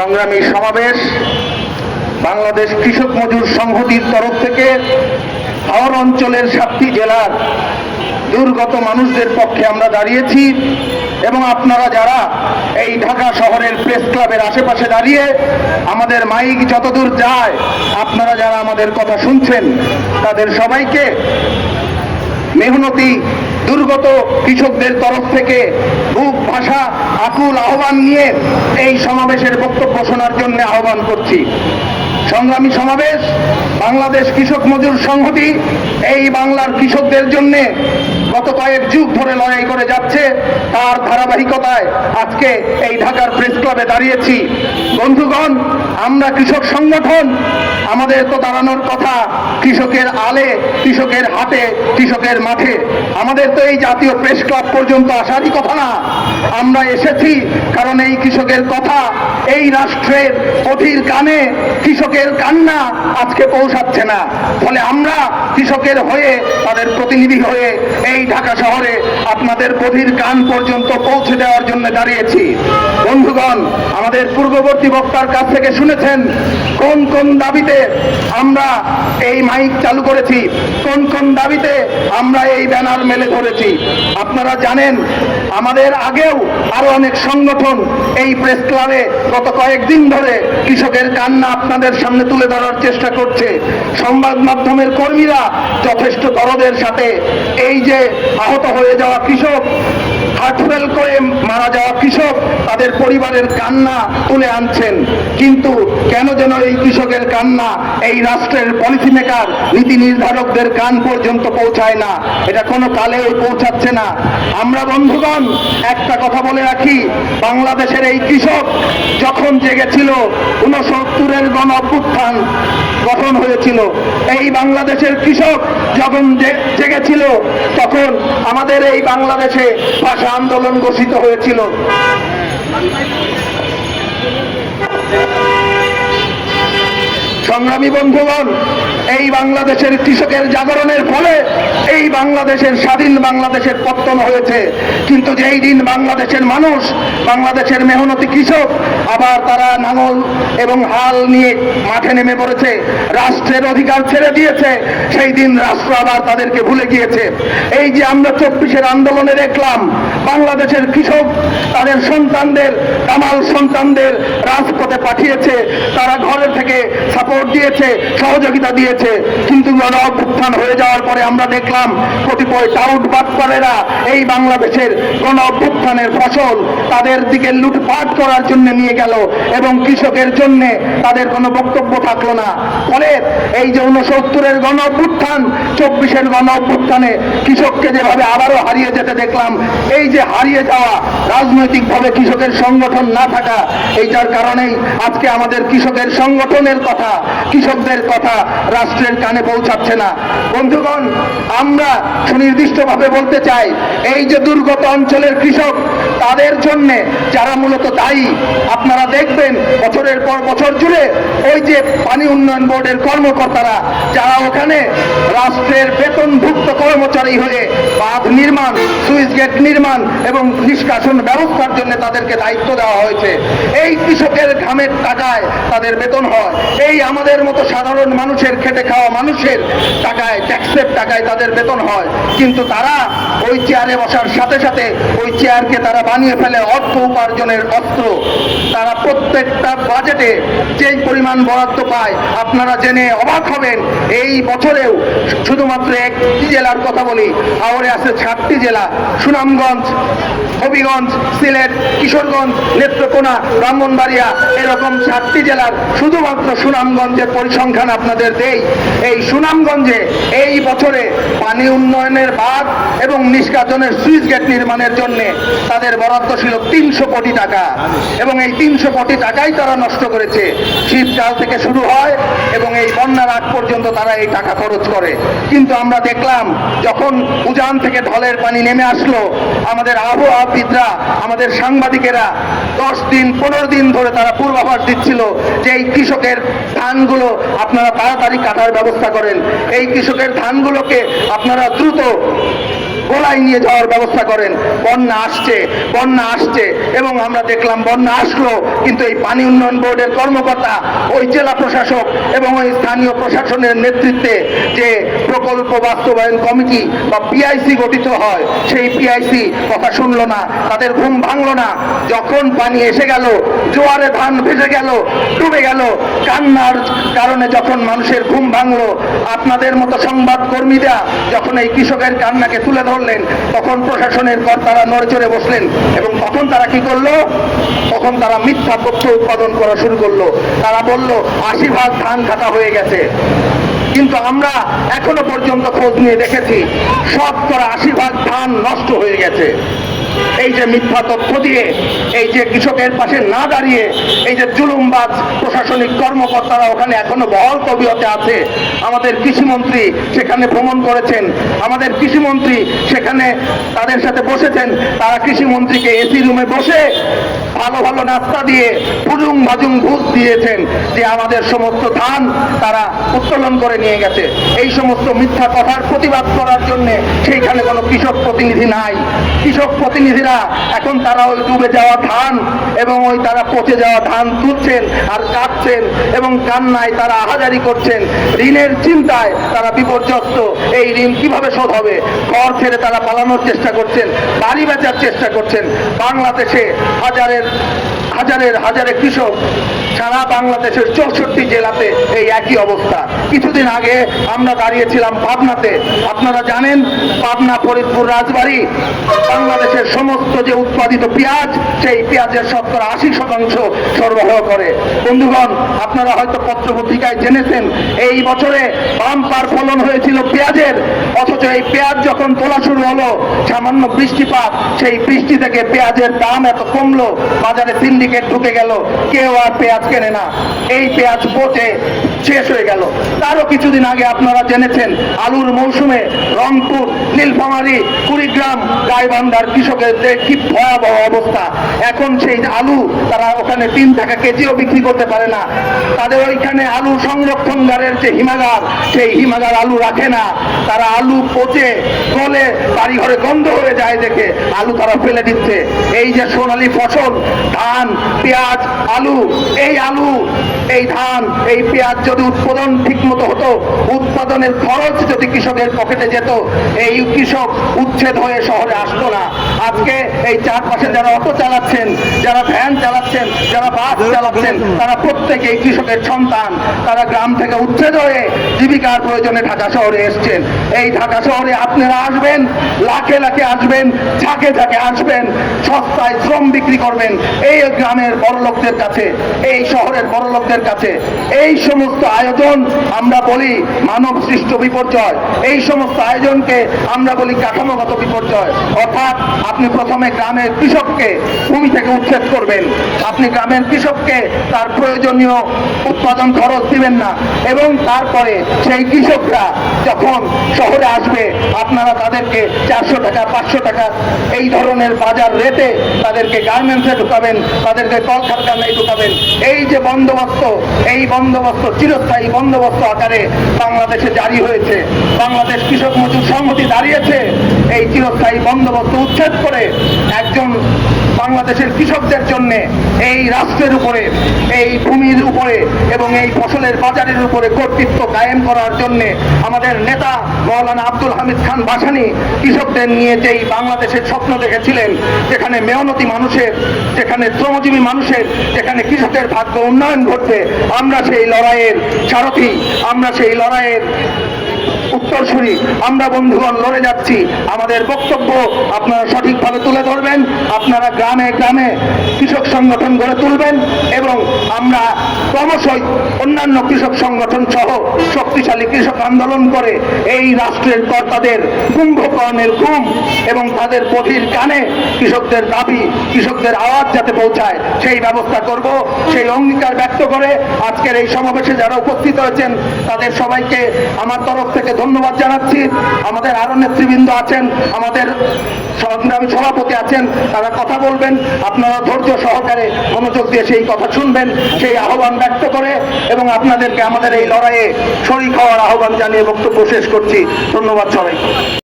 সংগ্রামী সমাবেশ বাংলাদেশ কৃষক মজুর সংহতির তরফ থেকে হাওর অঞ্চলের 7টি জেলার দুর্গত মানুষদের পক্ষে আমরা দাঁড়িয়েছি এবং আপনারা যারা এই ঢাকা শহরের প্রেস ক্লাবের আশেপাশে দাঁড়িয়ে আমাদের মাইক যতদূর যায় আপনারা যারা আমাদের কথা শুনছেন তাদের সবাইকে মেহনতি দুর্গত কৃষকদের তরফ থেকে বুক ভাষা আকুল আহ্বান নিয়ে এই সমাবেশের বক্তব্য শোনার জন্য আহ্বান করছি। সংগ্রামী সমাবেশ বাংলাদেশ কৃষক মজুর সংহতি এই বাংলার কৃষকদের জন্য গত কয়েক যুগ ধরে লড়াই করে যাচ্ছে, তার ধারাবাহিকতায় আজকে এই ঢাকার প্রেস ক্লাবে দাঁড়িয়েছি। বন্ধুগণ, আমরা কৃষক সংগঠন, আমাদের তো দাঁড়ানোর কথা কৃষকের আলে, কৃষকের হাটে, কৃষকের মাঠে। আমাদের তো এই জাতীয় প্রেস ক্লাব পর্যন্ত আসারই কথা না। আমরা এসেছি কারণ এই কৃষকের কথা এই রাষ্ট্রের অধীর কানে কৃষকের কান্না আজকে পৌঁছাচ্ছে না। ফলে আমরা কৃষকের হয়ে, তাদের প্রতিনিধি হয়ে এই ঢাকা শহরে আপনাদের বধির কান পর্যন্ত পৌঁছে দেওয়ার জন্য দাঁড়িয়েছি। বন্ধুগণ, আমাদের পূর্ববর্তী বক্তার কাছ থেকে শুনেছেন কোন কোন দাবিতে আমরা এই মাইক চালু করেছি, কোন কোন দাবিতে আমরা এই ব্যানার মেলে ধরেছি। আপনারা জানেন আমাদের আগেও আরো অনেক সংগঠন এই প্রেস ক্লাবে গত কয়েকদিন ধরে কৃষকের কান্না আপনাদের সামনে তুলে ধরার চেষ্টা করছে। সংবাদ মাধ্যমের কর্মীরা যথেষ্ট দরদের সাথে এই যে আহত হয়ে যাওয়া কৃষক, হার্ট ফেল করে মারা যাওয়া কৃষক, তাদের পরিবারের কান্না তুলে আনছেন। কিন্তু কেন যেন এই কৃষকের কান্না এই রাষ্ট্রের পলিসি মেকার, নীতি নির্ধারকদের কান পর্যন্ত পৌঁছায় না, এটা কোনো কালেও পৌঁছাচ্ছে না। আমরা বন্ধুগণ একটা কথা বলে রাখি, বাংলাদেশের এই কৃষক যখন জেগেছিল 69-এর গণ অভ্যুত্থান গঠন হয়েছিল, এই বাংলাদেশের কৃষক যখন জেগেছিল তখন আমাদের এই বাংলাদেশে ভাষা আন্দোলন ঘোষিত হয়েছিল। সংগ্রামী বন্ধুগণ, এই বাংলাদেশের কৃষকের জাগরণের ফলে এই বাংলাদেশের স্বাধীন বাংলাদেশের পত্তন হয়েছে। কিন্তু যেই দিন বাংলাদেশের মানুষ, বাংলাদেশের মেহনতি কৃষক আবার তারা নাঙল এবং হাল নিয়ে মাঠে নেমে পড়েছে, রাষ্ট্রের অধিকার ছেড়ে দিয়েছে, সেই দিন রাষ্ট্র আবার তাদেরকে ভুলে গিয়েছে। এই যে আমরা 24-এর আন্দোলনে দেখলাম বাংলাদেশের কৃষক তাদের সন্তানদের, কামাল সন্তানদের রাজপথে পাঠিয়েছে, তারা ঘরের থেকে সাপোর্ট দিয়েছে, সহযোগিতা দিয়েছে। কিন্তু গণ অভ্যুত্থান হয়ে যাওয়ার পরে আমরা দেখলাম কতিপয় টাউট বাটপারেরা এই বাংলাদেশের গণ অভ্যুত্থানের ফসল তাদের দিকে লুটপাট করার জন্য নিয়ে গেল এবং কৃষকের জন্য তাদের কোনো বক্তব্য থাকলো না। ফলে এই যে 69-এর গণ অভ্যুত্থান, 24-এর গণ অভ্যুত্থানে কৃষককে যেভাবে আবারও হারিয়ে যেতে দেখলাম, এই যে হারিয়ে যাওয়া রাজনৈতিকভাবে কৃষকের সংগঠন না থাকা, এইটার কারণেই আজকে আমাদের কৃষকের সংগঠনের কথা, কৃষকদের কথা রাষ্ট্রের কানে পৌঁছাচ্ছে না। বন্ধুগণ, আমরা সুনির্দিষ্টভাবে বলতে চাই, এই যে দুর্গত অঞ্চলের কৃষক, তাদের জন্য যারা মূলত দায়ী, আপনারা দেখবেন বছরের পর বছর জুড়ে ওই যে পানি উন্নয়ন বোর্ডের কর্মকর্তারা যারা ওখানে রাষ্ট্রের বেতনভুক্ত কর্মচারী হয়ে বাঁধ নির্মাণ, সুইচ গেট নির্মাণ এবং নিষ্কাশন ব্যবস্থার জন্য তাদেরকে দায়িত্ব দেওয়া হয়েছে। এই কৃষকের ঘামের টাকায় তাদের বেতন হয়, এই আমাদের মতো সাধারণ মানুষের খেটে খাওয়া মানুষের টাকায়, ট্যাক্সের টাকায় তাদের বেতন হয়। কিন্তু তারা ওই চেয়ারে বসার সাথে সাথে ওই চেয়ারকে তারা বানিয়ে ফেলে অর্থ উপার্জনের অস্ত্র। তারা প্রত্যেকটা বাজেটে যেই পরিমাণ বরাদ্দ পায় আপনারা জেনে অবাক হবেন। এই বছরেও শুধুমাত্র একটি জেলার কথা বলি, হাওরে আছে 7টি জেলা, সুনামগঞ্জ, হবিগঞ্জ, সিলেট, কিশোরগঞ্জ, নেত্রকোনা, ব্রাহ্মণবাড়িয়া, এরকম 7টি জেলার শুধুমাত্র সুনামগঞ্জের পরিসংখ্যান আপনাদের দেই। এই সুনামগঞ্জে এই বছরে পানি উন্নয়নের বাঁধ এবং নিষ্কাশনের সুইচ গেট নির্মাণের জন্য তাদের বরাদ্দ ছিল 300 কোটি টাকা এবং এই 300 কোটি টাকাই তারা নষ্ট করেছে। শীতকাল থেকে শুরু হয় এবং এই বন্যার আগ পর্যন্ত তারা এই টাকা খরচ করে। কিন্তু আমরা দেখলাম যখন উজান থেকে ঢলের পানি নেমে আসলো, আমাদের আবহাওয়াবিদরা, আমাদের সাংবাদিকেরা 10 দিন 15 দিন ধরে তারা পূর্বাভাস দিচ্ছিল যে এই কৃষকের ধানগুলো আপনারা তাড়াতাড়ি কাটার ব্যবস্থা করেন, এই কৃষকের ধানগুলোকে আপনারা দ্রুত গোলায় নিয়ে যাওয়ার ব্যবস্থা করেন। বন্যা আসছে এবং আমরা দেখলাম বন্যা আসলো, কিন্তু এই পানি উন্নয়ন বোর্ডের কর্মকর্তা, ওই জেলা প্রশাসক এবং ওই স্থানীয় প্রশাসনের নেতৃত্বে যে প্রকল্প বাস্তবায়ন কমিটি বা পিআইসি গঠিত হয়, সেই পিআইসি কথা শুনলো না, তাদের ঘুম ভাঙলো না। যখন পানি এসে গেল, জোয়ারে ধান ভেসে গেল, ডুবে গেল, কান্নার কারণে যখন মানুষের ঘুম ভাঙলো, আপনাদের মতো সংবাদ কর্মীরা যখন এই কৃষকের কান্নাকে তুলে ধরলেন, তখন প্রশাসনের কর্তারা নড়েচড়ে বসলেন এবং তখন তারা কি করলো? তখন তারা মিথ্যা তথ্য উৎপাদন করা শুরু করলো। তারা বলল 80% ধান কাটা হয়ে গেছে, কিন্তু আমরা এখনো পর্যন্ত খোঁজ নিয়ে দেখেছি 80% ধান নষ্ট হয়ে গেছে। এই যে মিথ্যা তথ্য দিয়ে, এই যে কৃষকের পাশে না দাঁড়িয়ে, এই যে জুলুমবাজ প্রশাসনিক কর্মকর্তারা ওখানে এখনো বহাল তবিয়তে আছে। আমাদের কৃষিমন্ত্রী সেখানে ভ্রমণ করেছেন, আমাদের কৃষিমন্ত্রী সেখানে তাদের সাথে বসেছেন। তারা কৃষিমন্ত্রীকে এসি রুমে বসে ভালো ভালো নাস্তা দিয়ে পুজুং ভাজুং ঘুষ দিয়েছেন যে আমাদের সমস্ত ধান তারা উত্তোলন করে নিয়ে গেছে। এই সমস্ত মিথ্যা কথার প্রতিবাদ করার জন্য সেইখানে কোনো কৃষক প্রতিনিধি নাই। কৃষক প্রতিনিধিরা এখন তারা ওই ডুবে যাওয়া ধান এবং ওই তারা পচে যাওয়া ধান তুলছেন আর কাটছেন এবং কান্নায় তারা আহাজারি করছেন। ঋণের চিন্তায় তারা বিপর্যস্ত। এই ঋণ কিভাবে শোধ হবে? ঘর ছেড়ে তারা পালানোর চেষ্টা করছেন, বাড়ি বেচার চেষ্টা করছেন। বাংলাদেশে হাজারে কৃষক, সারা বাংলাদেশের 64 জেলাতে এই একই অবস্থা। কিছুদিন আগে আমরা দাঁড়িয়েছিলাম পাবনাতে। আপনারা জানেন পাবনা, ফরিদপুর, রাজবাড়ী বাংলাদেশের সমস্ত যে উৎপাদিত পেঁয়াজ, সেই পেঁয়াজের 80% সরবরাহ করে। বন্ধুগণ, আপনারা হয়তো পত্রপত্রিকায় জেনেছেন এই বছরে বাম্পার ফলন হয়েছিল পেঁয়াজের, অথচ এই পেঁয়াজ যখন তোলা শুরু হলো, সামান্য বৃষ্টিপাত, সেই বৃষ্টি থেকে পেঁয়াজের দাম এত কমলো, বাজারে সিন্ডিকেট ঢুকে গেল, কেউ আর পেঁয়াজ কেনে না। এই পেঁয়াজ পচে শেষ হয়ে গেল। তারও কিছুদিন আগে আপনারা জেনেছেন আলুর মৌসুমে রংপুর, নীলফামারী, কুড়িগ্রাম, গাইবান্ধার কৃষকদের কি ভয়াবহ অবস্থা। এখন সেই আলু তারা ওখানে 3 টাকা কেজিও বিক্রি করতে পারে না। তাদের ওইখানে আলু সংরক্ষণগারের যে হিমাগার, সেই হিমাগার আলু রাখে না। তারা আলু পচে গলে বাড়ি ঘরে গন্ধ হয়ে যায় দেখে আলু তারা ফেলে দিচ্ছে। এই যে সোনালী ফসল, ধান, পেঁয়াজ, আলু, এই ধান, এই পেঁয়াজ যদি উৎপাদন ঠিক মতো হতো, উৎপাদনের খরচ যদি কৃষকের পকেটে যেত, এই কৃষক উচ্ছেদ হয়ে শহরে আসতো না। আজকে এই চারপাশে যারা অটো চালাচ্ছেন, যারা ভ্যান চালাচ্ছেন, যারা বাস চালাচ্ছেন, তারা প্রত্যেকেই কৃষকের সন্তান। তারা গ্রাম থেকে উচ্ছেদ হয়ে জীবিকার প্রয়োজনে ঢাকা শহরে এসছেন। এই ঢাকা শহরে আপনারা আসবেন, লাখে লাখে আসবেন, ঝাঁকে ঝাঁকে আসবেন, সস্তায় শ্রম বিক্রি করবেন এই গ্রামের বড়লোকদের কাছে, এই শহরের বড়লোকদের কাছে। এই সমস্ত আয়োজন আমরা বলি মানব সৃষ্ট বিপর্যয়। এই সমস্ত আয়োজনকে আমরা বলি কাঠামোগত বিপর্যয়। অর্থাৎ আপনি প্রথমে গ্রামের কৃষককে ভূমি থেকে উচ্ছেদ করবেন, আপনি গ্রামের কৃষককে তার প্রয়োজনীয় উৎপাদন খরচ দিবেন না, এবং তারপরে সেই কৃষকরা যখন শহরে আসবে আপনারা তাদেরকে 400 টাকা, 500 টাকা এই ধরনের বাজার রেটে তাদেরকে গার্মেন্টসে ঢুকাবেন, তাদেরকে কলকারখানায় ঢুকাবেন। এই যে বন্দোবস্ত, এই বন্দোবস্ত চিরস্থায়ী বন্দোবস্ত আকারে বাংলাদেশে জারি হয়েছে। বাংলাদেশ কৃষক মজুর সংহতি দাঁড়িয়েছে এই চিরস্থায়ী বন্দোবস্ত উচ্ছেদ করে একজন বাংলাদেশের কৃষকদের জন্য এই রাষ্ট্রের উপরে, এই ভূমির উপরে এবং এই ফসলের বাজারের উপরে কর্তৃত্ব কায়েম করার জন্য আমাদের নেতা মৌলানা আব্দুল হামিদ খান ভাসানী কৃষকদের নিয়ে যেই বাংলাদেশের স্বপ্ন দেখেছিলেন, যেখানে মেহনতি মানুষের, যেখানে শ্রমজীবী মানুষের, যেখানে কৃষকের ভাগ্য উন্নয়ন ঘটবে, আমরা সেই লড়াইয়ের সারথি, আমরা সেই লড়াইয়ের উত্তরসূরি। আমরা বন্ধুগণ লড়ে যাচ্ছি। আমাদের বক্তব্য আপনারা সঠিকভাবে তুলে ধরবেন, আপনারা গ্রামে গ্রামে কৃষক সংগঠন গড়ে তুলবেন এবং আমরা ক্রমশই অন্যান্য কৃষক সংগঠন সহ শক্তিশালী কৃষক আন্দোলন করে এই রাষ্ট্রের কর্তাদের কুম্ভকর্ণের ঘুম এবং তাদের বধির কানে কৃষকদের দাবি, কৃষকদের আওয়াজ যাতে পৌঁছায় সেই ব্যবস্থা করব। সেই অঙ্গীকার ব্যক্ত করে আজকের এই সমাবেশে যারা উপস্থিত হয়েছেন তাদের সবাইকে আমার তরফ থেকে ধন্যবাদ জানাচ্ছি। আমাদের আরো নেতৃবৃন্দ আছেন, আমাদের সংগ্রামী সভাপতি আছেন, তারা কথা বলবেন, আপনারা ধৈর্য সহকারে মনোযোগ দিয়ে সেই কথা শুনবেন, সেই আহ্বান ব্যক্ত করে এবং আপনাদেরকে আমাদের এই লড়াইয়ে শরীক হওয়ার আহ্বান জানিয়ে বক্তব্য শেষ করছি। ধন্যবাদ সবাইকে।